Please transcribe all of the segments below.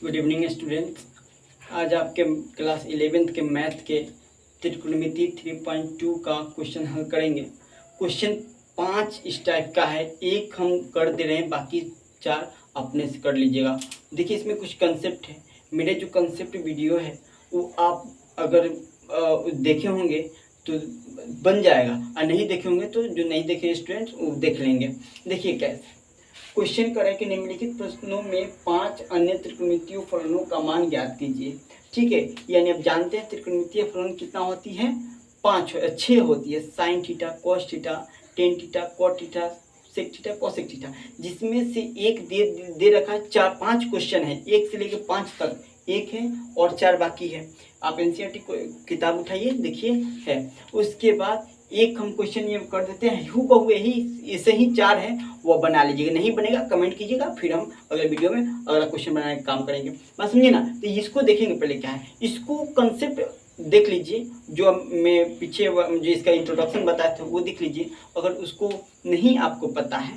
Good evening students. आज आपके class 11th के मैथ के त्रिकोणमिति 3.2 का क्वेश्चन हल करेंगे। क्वेश्चन 5 इस टाइप का है, एक हम कर दे रहे हैं, बाकी 4 अपने से कर लीजिएगा। देखिए इसमें कुछ कंसेप्ट है, मेरे जो कंसेप्ट वीडियो है वो आप अगर देखे होंगे तो बन जाएगा, और नहीं देखे होंगे तो जो नहीं देखे स्टूडेंट्स वो देख लेंगे। देखिए कैसे क्वेश्चन करें कि निम्नलिखित प्रश्नों में 5 अन्य त्रिकोणमितीय फलनों का मान ज्ञात कीजिए। ठीक है, यानी आप जानते हैं त्रिकोणमितीय फलन कितना होती है, 6 होती है। Sine theta, cos theta, tan theta, cot theta, sec theta, cosec theta, जिसमें से एक दे रखा है 5 क्वेश्चन है, 1 से लेकर 5 तक, एक है और 4 बाकी है। आप एनसीईआरटी किताब उठाइए, देखिए है। उसके बाद एक हम क्वेश्चन ये कर देते हैं, हूबहू यही ऐसे ही 4 है, वो बना लीजिएगा। नहीं बनेगा कमेंट कीजिएगा, फिर हम अगले वीडियो में अगला क्वेश्चन बनाने का काम करेंगे। बात समझिए ना। तो इसको देखेंगे पहले क्या है, इसको कंसेप्ट देख लीजिए, जो मैं पीछे जो इसका इंट्रोडक्शन बताया था वो देख लीजिए। अगर उसको नहीं आपको पता है,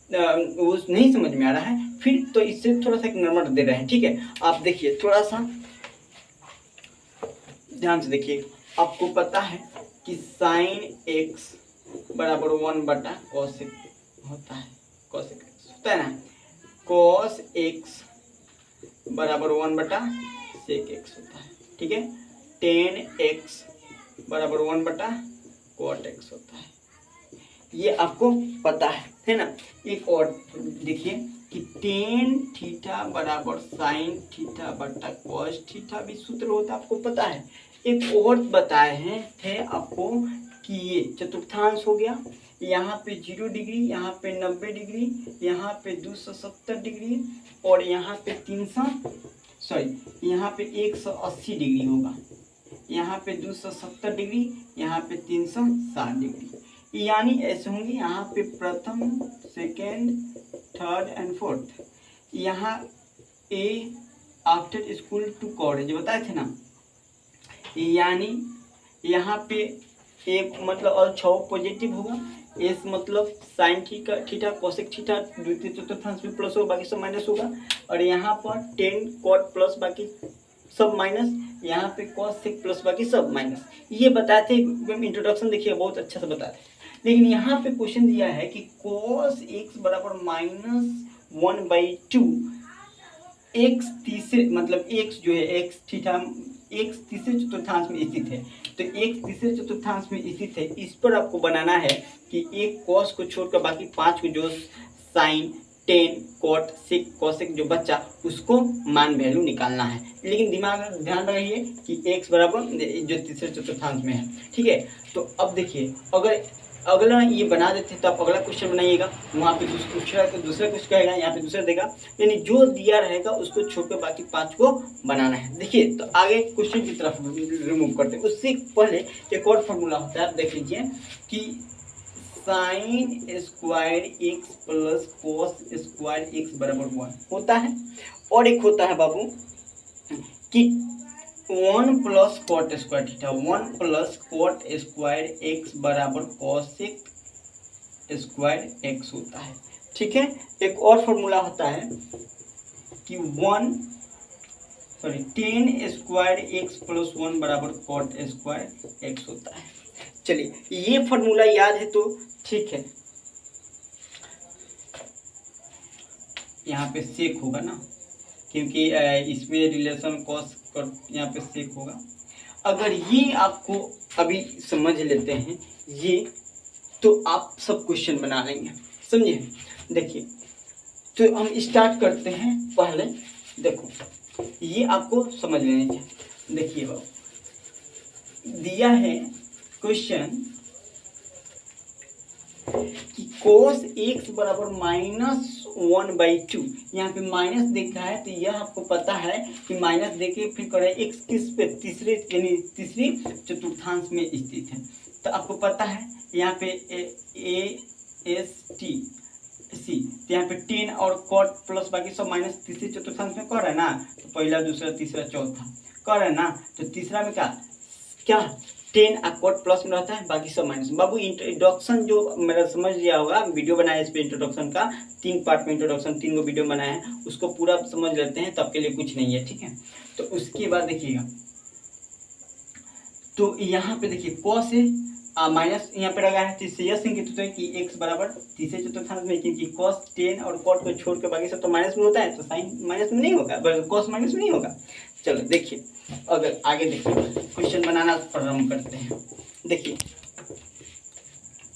वो नहीं समझ में आ रहा है, फिर तो इससे थोड़ा सा एक नंबर दे रहे हैं। ठीक है, आप देखिए थोड़ा सा ध्यान से देखिए। आपको पता है कि साइन एक्स बराबर 1/cos होता है, cos x होता है ना, cos x बराबर 1/sec x होता है। ठीक है, tan x बराबर 1/cot x होता है, ये आपको पता है ना। एक और देखिए कि टेन थीटा बराबर साइन थीटा बटा कॉस थीटा भी सूत्र होता है, आपको पता है। एक और बताए हैं थे आपको कि ये चतुर्थांश हो गया, यहाँ पे 0 डिग्री, यहाँ पे 90 डिग्री, यहाँ पे 270 डिग्री और यहाँ पे 180 डिग्री होगा, यहाँ पे 270 डिग्री, यहाँ पे 360 डिग्री, यानी ऐसे होंगे। यहाँ पे प्रथम, सेकेंड, थर्ड एंड फोर्थ। यहाँ A after school to college बताए थे ना, यानी यहाँ पे एक मतलब और 6 पॉजिटिव होगा, एस मतलब साइन थीटा कोसेक थीटा द्वितीय चतुर्थांश में प्लस होगा, बाकी सब माइनस होगा। और यहाँ पर 10 कॉट प्लस बाकी सब माइनस, यहाँ पे कॉस सेक प्लस बाकी सब माइनस। ये बताए थे इंट्रोडक्शन, देखिए बहुत अच्छा से बताया था। लेकिन यहाँ पे क्वेश्चन दिया है कि cos x बराबर -1/2, x तीसरे मतलब x जो है x थीटा, x तीसरे चतुर्थांश में स्थित है, तो x तीसरे चतुर्थांश में स्थित है। इस पर आपको बनाना है कि एक cos को छोड़कर बाकी 5 को जो साइन, टेन, कॉट, सेक, कोसेक जो बच्चा उसको मान वैल्यू निकालना है। लेकिन दिमाग में ध्यान रखिए कि x बराबर जो तीसरे चतुर्थांश में है। ठीक है, तो अब देखिए अगर अगला ये बना देते तो आप अगला क्वेश्चन बनाइएगा, वहाँ पे दूसरा कुछ कहेगा, यहाँ पे दूसरा देगा, यानी जो दिया रहेगा उसको छोड़कर बाकी 5 को बनाना है। देखिए तो आगे क्वेश्चन की तरफ रिमूव करते हैं। उससे पहले एक और फॉर्मूला होता है, आप देख लीजिए कि sine square x plus cos square x बराबर 1 होता है, और एक होता है बाबू कि 1 plus cot square theta, 1 plus cot square x बराबर कॉसेक स्क्वायर एक्स होता है। ठीक है, एक और फॉर्मूला होता है कि 10 स्क्वायर एक्स प्लस 1 बराबर कॉट स्क्वायर एक्स होता है। चलिए ये फॉर्मूला याद है तो ठीक है, यहाँ पे सेक होगा ना, क्योंकि इसमें रिलेशन कॉस यहाँ पे सेक होगा। अगर ये आपको अभी समझ लेते हैं ये, तो आप सब क्वेश्चन बना लेंगे, समझिए। देखिए तो हम स्टार्ट करते हैं। पहले देखो ये आपको समझ लेना चाहिए। देखिए बाबू दिया है क्वेश्चन कि cos x बराबर -1/2, यहाँ पे माइनस देखा है तो यह आपको पता है कि माइनस देके फिर करे x किस पे, तीसरे यानी तीसरी चतुर्थांश में स्थित है। तो आपको पता है यहाँ पे AST सी, तो यहाँ पे 10 और कॉट प्लस बाकी सब माइनस तीसरे चतुर्थांश में कर रहा है ना, तो पहला दूसरा तीसरा चौथा कर रहा है ना, तो तीसरा में क्या 10 कॉट प्लस में रहता है, बाकी सब माइनस। बाबू इंट्रोडक्शन जो मेरा समझ लिया होगा, वीडियो बनाया इस पे इंट्रोडक्शन का, 3 पार्ट में इंट्रोडक्शन, 3 वीडियो बनाया है, उसको पूरा समझ लेते हैं, तब के लिए कुछ नहीं है, ठीक है। तो उसके बाद देखिएगा, तो यहाँ पे देखिए कॉस है माइनस यहाँ पे लगा है, तो इससे यह संकेत होता है कि x बराबर तीसरे चतुर्थांश में, क्योंकि cos 10 और cot को छोड़ के बाकी सब तो माइनस में होता है, तो साइन माइनस में नहीं होगा, cos माइनस में नहीं होगा। चलो देखिए, अगर आगे देखिए क्वेश्चन बनाना प्रारंभ करते हैं। देखिए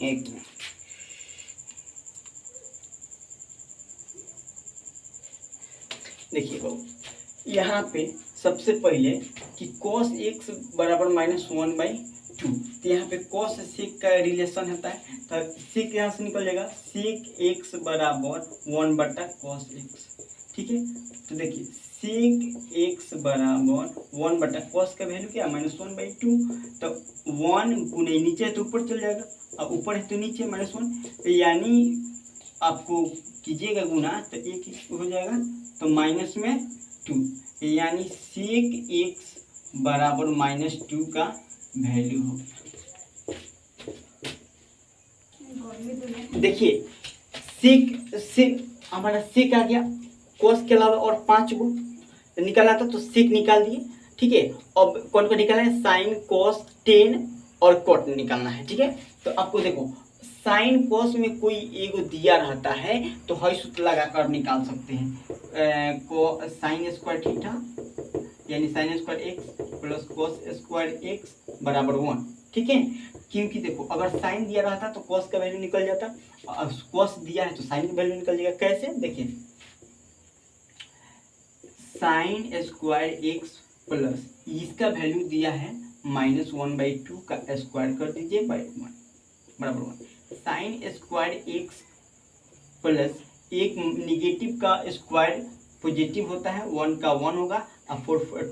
एक देखिए बाबू, यहाँ पे सबसे पहले कि cos x बराबर -1/2, तो यहाँ पे cos sec का रिलेशन होता है, तो sec यहाँ से निकल जाएगा, sec x बराबर 1/cos x, ठीक है। तो देखिए sec x बराबर 1/cos का वैल्यू क्या है -1/2, तो 1 गुने नीचे है तो ऊपर चल जाएगा, अब ऊपर है तो नीचे -1, यानी आपको कीजिएगा गुना तो एक हो जाएगा, तो -2, यानी sec x बराबर -2 का वैल्यू होगा। देखिए sec हमारा sec आ गया, cos के अलावा और 5 गो निकालना था, तो sec निकाल दिए, ठीक है। अब कौन को निकालना है, sin cos 10 और cot निकालना है, ठीक है। तो आपको देखो साइन कोस में कोई एगो दिया रहता है तो हई सूत्र लगाकर निकाल सकते हैं, को साइन स्क्वायर थीटा यानी sine square x plus cos square x बराबर 1, ठीक है। क्योंकि देखो अगर साइन दिया रहता तो कोस का वैल्यू निकल जाता, और कोस दिया है तो साइन का वैल्यू निकल जाएगा। कैसे, देखिए साइन स्क्वायर एक्स प्लस इसका वैल्यू दिया है -1/2 का स्क्वायर कर दीजिए बाई 1 बराबर 1, साइन स्क्वायर एक्स प्लस एक निगेटिव का स्क्वायर पॉजिटिव होता है, 1 का 1 होगा, और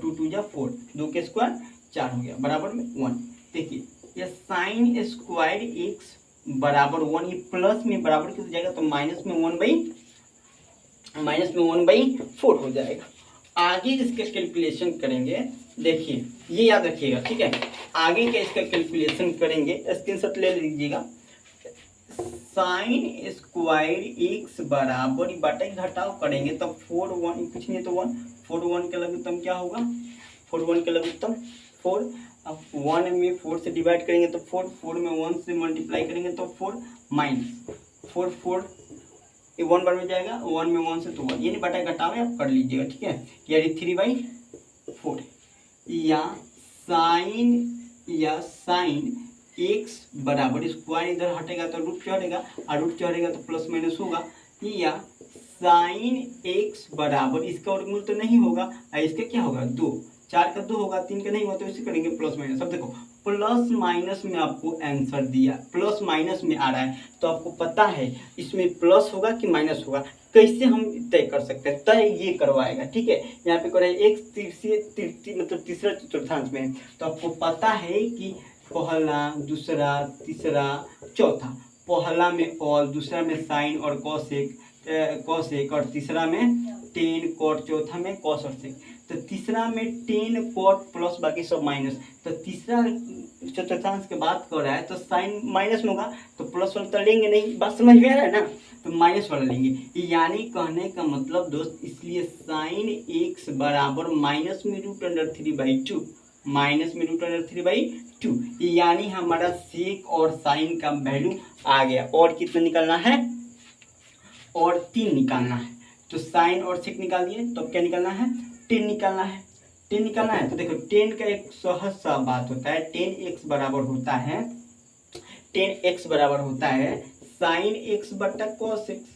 2 2 जा 4, 2 के स्क्वायर 4 हो गया बराबर में 1। देखिए यह साइन स्क्वायर एक्स बराबर 1, ये प्लस में बराबर किस हो जाएगा, तो माइनस में 1/4 हो जाएगा। आगे इसका कैलकुलेशन करेंगे, देखिए ये याद रखिएगा, ठीक है। आगे का इसका कैलकुलेशन करेंगे, स्क्रीनशॉट ले लीजिएगा। साइन स्क्वायर एक्स बराबर बटा घटाव करेंगे तब 4 1 कुछ नहीं तो 1, 4 1 का लघुत्तम क्या होगा, 4 1 का लघुत्तम 4, अब 1 में 4 से डिवाइड करेंगे तो 4, 4 में 1 से मल्टीप्लाई करेंगे तो 4 माइनस 4 4 ये 1 बार में जाएगा, 1 में 1 से तो 1, यानी बटा घटाव आप कर लीजिएगा, ठीक है। यानी 3/4 या साइन एक्स बराबर स्क्वायर इधर हटेगा तो रूट चढ़ेगा, और रूट चढ़ेगा तो प्लस माइनस होगा, या साइन एक्स बराबर इसका वर्गमूल तो नहीं होगा, और इसका क्या होगा 2, 4 का 2 होगा, 3 का नहीं होगा, तो इसे करेंगे प्लस माइनस। अब देखो प्लस माइनस में आपको आंसर दिया, प्लस माइनस में आ रहा है, तो आपको पता है इसमें प्लस होगा कि माइनस होगा, कैसे हम तय कर सकते हैं, तय ये करवाएगा, ठीक है। यहाँ पे कराए एक मतलब तीसरा चतुर्थांश में, तो आपको पता है कि पहला दूसरा तीसरा चौथा, पहला में और दूसरा में साइन और कॉसेक और तीसरा में टेन कॉट, चौथा में कॉस और सेक, तो तीसरा में टेन कॉट प्लस बाकी सब माइनस, तो तीसरा चतुर्थांश के बात कर रहा है तो साइन माइनस में होगा, तो प्लस वाला तो लेंगे नहीं, बात समझ में आ रहा है ना, तो माइनस वाला लेंगे। यानी कहने का मतलब दोस्त, इसलिए साइन एक्स बराबर माइनस में √3/2, माइनस में √3/2, यानी हमारा सेक और साइन का वैल्यू आ गया। और कितना निकालना है, और 3 निकालना है, तो साइन और सेक निकाल दिए, तो क्या निकालना है, 10 निकालना है, 10 निकालना है। तो देखो 10 का एक सहज सा बात होता है, 10x बराबर होता है, 10x बराबर होता है साइन एक्स बटा कॉस एक्स,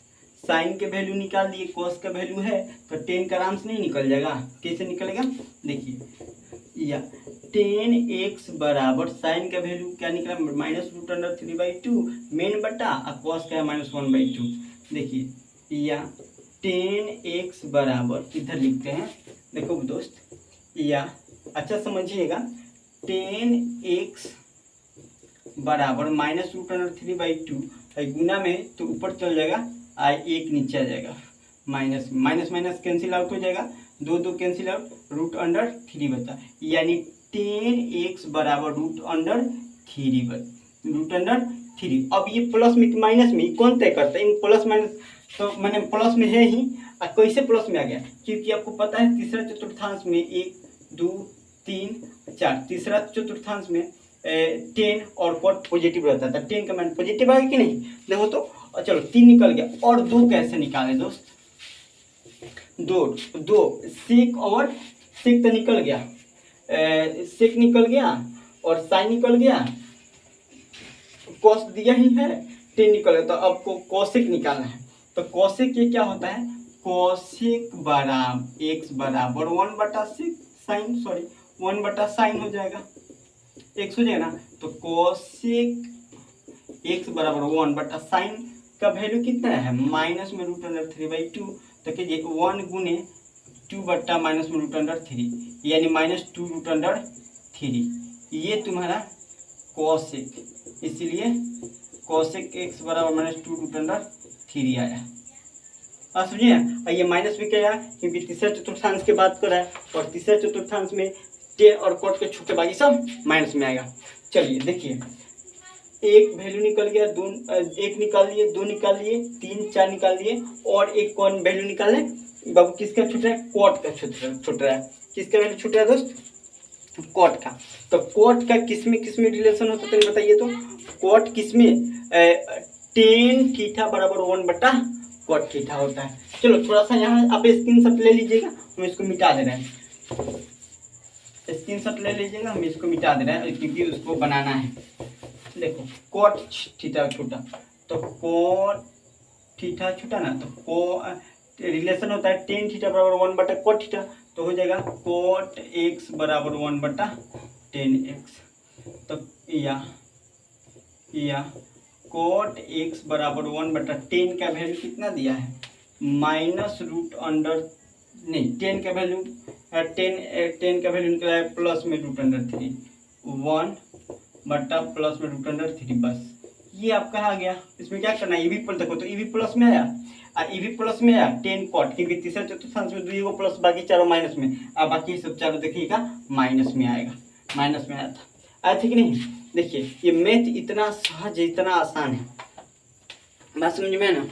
साइन के वैल्यू निकाल दिए, कॉस का वैल्यू है, तो 10 का आराम से नहीं निकल जाएगा, कैसे निकलेगा, देखिए या 10x बराबर साइन का वैल्यू क्या निकला -√3/2 मेन बटा कॉस का है -1/2। देखिए या 10x बराबर इधर लिखते हैं, देखो दोस्त या अच्छा समझिएगा, 10x बराबर -√3/2 गुना में तो ऊपर चल जाएगा, एक नीचे आ जाएगा, minus minus minus cancel out हो जाएगा, 2 2 कैंसिल आउट, √3 बचा, यानी 10x बराबर √√3। अब ये प्लस में माइनस में कौन तय करता है इन प्लस माइनस, तो मैंने प्लस में है ही, कैसे प्लस में आ गया, क्योंकि आपको पता है तीसरा चतुर्थांश में 1 2 3 4, तीसरा चतुर्थांश में 10 और कॉट पॉजिटिव रहता था, 10 का मान पॉजिटिव आएगा कि नहीं, देखो तो चलो 3 निकल गया, और 2 कैसे निकाले दोस्त, 2 सेक और सेक तो निकल गया, सेक निकल गया और साइन निकल गया, कॉस दिया ही है, 10 निकल गया, तो आपको कॉसेक निकालना है। तो कॉसेक ये क्या होता है, कॉसेक बराबर x बराबर 1/6 साइन, सॉरी 1/sin हो जाएगा, x हो जाएगा ना, तो कॉसेक x बराबर 1/sin का वैल्यू कितना है, माइनस में √3/2, तो कीजिए 1 गुने 2 बट्टा माइनस में √3 यानी -2√3, ये तुम्हारा कॉसेक, इसलिए कॉसेक x बराबर -2√3 आया। आप समझिए, ये माइनस भी क्या आया, क्योंकि तीसरा चतुर्थांश की बात कर रहा है, और तीसरा चतुर्थांश में 10 और कॉट के छूटे बाकी सब माइनस में आएगा। चलिए देखिए, एक वैल्यू निकल गया, 1 निकाल लिए, 2 निकाल लिए, 3 4 निकाल लिए, और एक कौन वैल्यू निकाल लें बाबू, किसका छूट रहा है, कॉट का छूट रहा है, किसका वैल्यू छूट रहा है दोस्त, कॉट का। तो कॉट का किसमें रिलेशन होता है, तो बताइए तो, कॉट किसमें, tan थीटा बराबर 1/cot थीटा होता है। चलो थोड़ा सा यहाँ आप स्क्रीनशॉट ले लीजिएगा, हम इसको मिटा दे रहे हैं, स्क्रीनशॉट ले लीजिएगा, हम इसको मिटा दे रहे हैं क्योंकि उसको बनाना है। देखो कॉट थीटा छूटा, तो कॉट थीटा छूटा ना, तो रिलेशन होता है tan थीटा बराबर 1/cot थीटा, तो हो जाएगा cot x बराबर 1/10x। तो या cot x बराबर 1/10 का वैल्यू कितना दिया है, टेन का वैल्यू 10 का वैल्यू निकला है प्लस में √3, 1 प्लस में √3, बस ये आपका आ गया। इसमें क्या करना है, प्लस देखो, तो प्लस में आया, प्लस में आया 10 कॉट, क्योंकि तीसरा चतुर्थांश में 2 प्लस, बाकी चारों माइनस में, अब बाकी सब चारों देखिएगा माइनस में आएगा, माइनस में आया था, आया था कि नहीं। देखिए ये मैथ इतना सहज, इतना आसान है, बात समझ में है ना।